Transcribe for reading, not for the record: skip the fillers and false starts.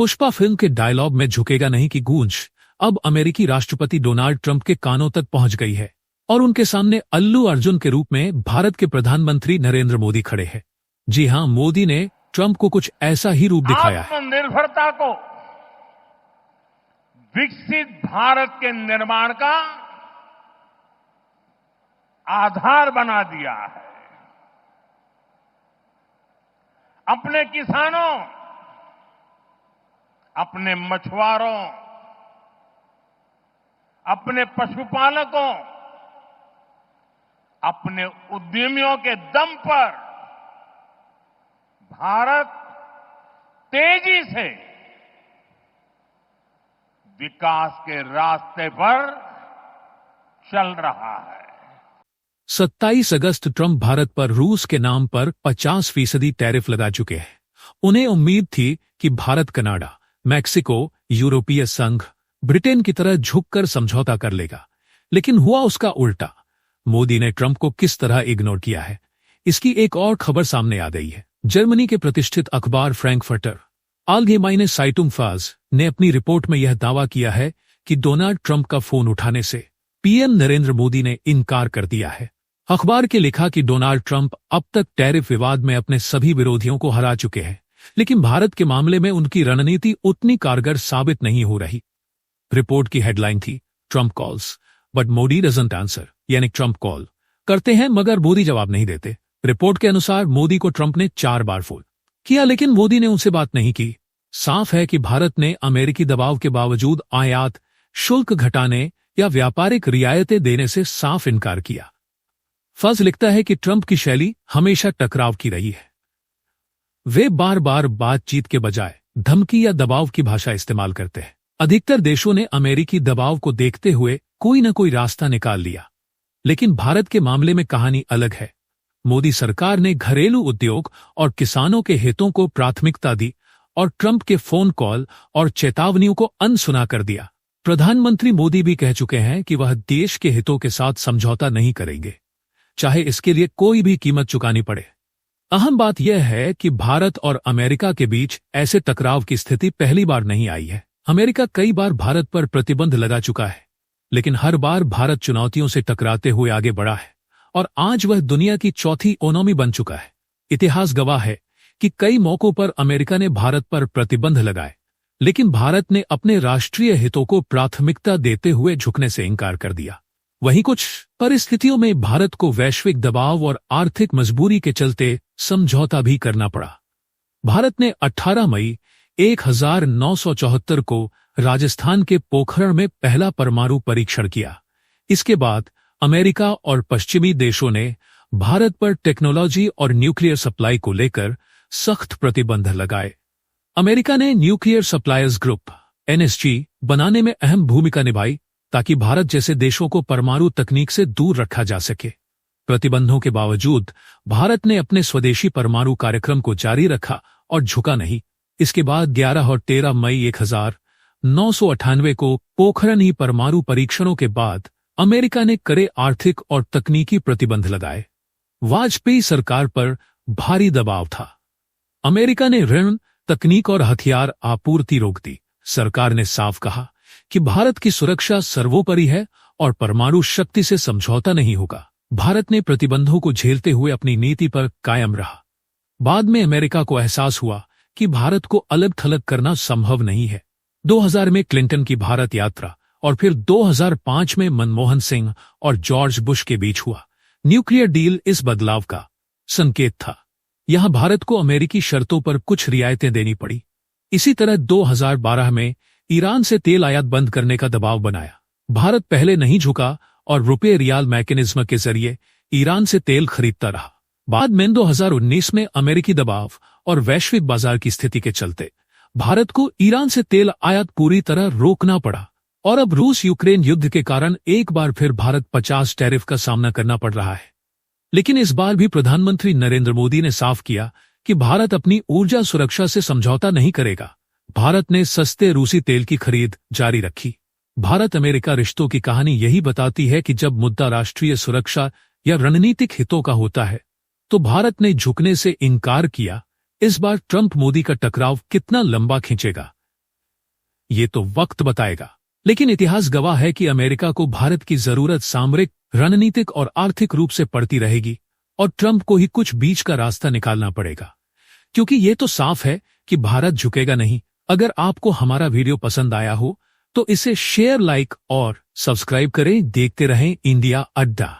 Pushpa film के dialogue में झुकेगा नहीं की गूंज अब अमेरिकी राष्ट्रपति डोनाल्ड ट्रंप के कानों तक पहुंच गई है और उनके सामने अल्लू अर्जुन के रूप में भारत के प्रधानमंत्री नरेंद्र मोदी खड़े हैं। जी हां, मोदी ने ट्रंप को कुछ ऐसा ही रूप दिखाया है। आत्मनिर्भरता को विकसित भारत के निर्माण का आधार बना दिया है। अपने किसानों, अपने मछुआरों, अपने पशुपालकों, अपने उद्यमियों के दम पर भारत तेजी से विकास के रास्ते पर चल रहा है। 27 अगस्त ट्रंप भारत पर रूस के नाम पर 50% टैरिफ लगा चुके हैं। उन्हें उम्मीद थी कि भारत कनाडा, मैक्सिको, यूरोपीय संघ, ब्रिटेन की तरह झुककर समझौता कर लेगा, लेकिन हुआ उसका उल्टा। मोदी ने ट्रंप को किस तरह इग्नोर किया है, इसकी एक और खबर सामने आ गई है। जर्मनी के प्रतिष्ठित अखबार फ्रैंकफर्टर आलगेमाइने साइटुंग ने अपनी रिपोर्ट में यह दावा किया है कि डोनाल्ड ट्रंप का फोन उठाने से पीएम नरेंद्र मोदी ने इनकार कर दिया है। अखबार के लिखा कि डोनाल्ड ट्रंप अब तक टैरिफ विवाद में अपने सभी विरोधियों को हरा चुके हैं, लेकिन भारत के मामले में उनकी रणनीति उतनी कारगर साबित नहीं हो रही। रिपोर्ट की हेडलाइन थी, Trump calls but Modi doesn't answer, यानी ट्रंप कॉल करते हैं मगर मोदी जवाब नहीं देते। रिपोर्ट के अनुसार मोदी को ट्रंप ने 4 बार फोन किया, लेकिन मोदी ने उनसे बात नहीं की। साफ है कि भारत ने अमेरिकी दबाव के बावजूद आयात शुल्क घटाने या व्यापारिक रियायतें देने से साफ इनकार किया। फज लिखता है कि ट्रंप की शैली हमेशा टकराव की रही है। वे बार बार बातचीत के बजाय धमकी या दबाव की भाषा इस्तेमाल करते हैं। अधिकतर देशों ने अमेरिकी दबाव को देखते हुए कोई न कोई रास्ता निकाल लिया, लेकिन भारत के मामले में कहानी अलग है। मोदी सरकार ने घरेलू उद्योग और किसानों के हितों को प्राथमिकता दी और ट्रंप के फोन कॉल और चेतावनियों को अनसुना कर दिया। प्रधानमंत्री मोदी भी कह चुके हैं कि वह देश के हितों के साथ समझौता नहीं करेंगे, चाहे इसके लिए कोई भी कीमत चुकानी पड़े। अहम बात यह है कि भारत और अमेरिका के बीच ऐसे टकराव की स्थिति पहली बार नहीं आई है। अमेरिका कई बार भारत पर प्रतिबंध लगा चुका है, लेकिन हर बार भारत चुनौतियों से टकराते हुए आगे बढ़ा है और आज वह दुनिया की चौथी इकोनॉमी बन चुका है। इतिहास गवाह है कि कई मौकों पर अमेरिका ने भारत पर प्रतिबंध लगाए, लेकिन भारत ने अपने राष्ट्रीय हितों को प्राथमिकता देते हुए झुकने से इनकार कर दिया। वहीं कुछ परिस्थितियों में भारत को वैश्विक दबाव और आर्थिक मजबूरी के चलते समझौता भी करना पड़ा। भारत ने 18 मई 1974 को राजस्थान के पोखरण में पहला परमाणु परीक्षण किया। इसके बाद अमेरिका और पश्चिमी देशों ने भारत पर टेक्नोलॉजी और न्यूक्लियर सप्लाई को लेकर सख्त प्रतिबंध लगाए। अमेरिका ने न्यूक्लियर सप्लायर्स ग्रुप (NSG) बनाने में अहम भूमिका निभाई ताकि भारत जैसे देशों को परमाणु तकनीक से दूर रखा जा सके। प्रतिबंधों के बावजूद भारत ने अपने स्वदेशी परमाणु कार्यक्रम को जारी रखा और झुका नहीं। इसके बाद 11 और 13 मई 1998 को पोखरण ही परमाणु परीक्षणों के बाद अमेरिका ने कड़े आर्थिक और तकनीकी प्रतिबंध लगाए। वाजपेयी सरकार पर भारी दबाव था। अमेरिका ने ऋण, तकनीक और हथियार आपूर्ति रोक दी। सरकार ने साफ कहा कि भारत की सुरक्षा सर्वोपरि है और परमाणु शक्ति से समझौता नहीं होगा। भारत ने प्रतिबंधों को झेलते हुए अपनी नीति पर कायम रहा। बाद में अमेरिका को एहसास हुआ कि भारत को अलग थलग करना संभव नहीं है। 2000 में क्लिंटन की भारत यात्रा और फिर 2005 में मनमोहन सिंह और जॉर्ज बुश के बीच हुआ न्यूक्लियर डील इस बदलाव का संकेत था। यहां भारत को अमेरिकी शर्तों पर कुछ रियायतें देनी पड़ी। इसी तरह 2012 में ईरान से तेल आयात बंद करने का दबाव बनाया। भारत पहले नहीं झुका और रुपये रियाल मैकेनिज्म के जरिए ईरान से तेल खरीदता रहा। बाद में 2019 में अमेरिकी दबाव और वैश्विक बाजार की स्थिति के चलते भारत को ईरान से तेल आयात पूरी तरह रोकना पड़ा और अब रूस यूक्रेन युद्ध के कारण एक बार फिर भारत 50 टैरिफ का सामना करना पड़ रहा है। लेकिन इस बार भी प्रधानमंत्री नरेंद्र मोदी ने साफ किया कि भारत अपनी ऊर्जा सुरक्षा से समझौता नहीं करेगा। भारत ने सस्ते रूसी तेल की खरीद जारी रखी। भारत अमेरिका रिश्तों की कहानी यही बताती है कि जब मुद्दा राष्ट्रीय सुरक्षा या रणनीतिक हितों का होता है तो भारत ने झुकने से इनकार किया। इस बार ट्रंप मोदी का टकराव कितना लंबा खींचेगा, ये तो वक्त बताएगा। लेकिन इतिहास गवाह है कि अमेरिका को भारत की जरूरत सामरिक, रणनीतिक और आर्थिक रूप से पड़ती रहेगी और ट्रंप को ही कुछ बीच का रास्ता निकालना पड़ेगा, क्योंकि ये तो साफ है कि भारत झुकेगा नहीं। अगर आपको हमारा वीडियो पसंद आया हो तो इसे शेयर, लाइक और सब्सक्राइब करें। देखते रहें इंडिया अड्डा।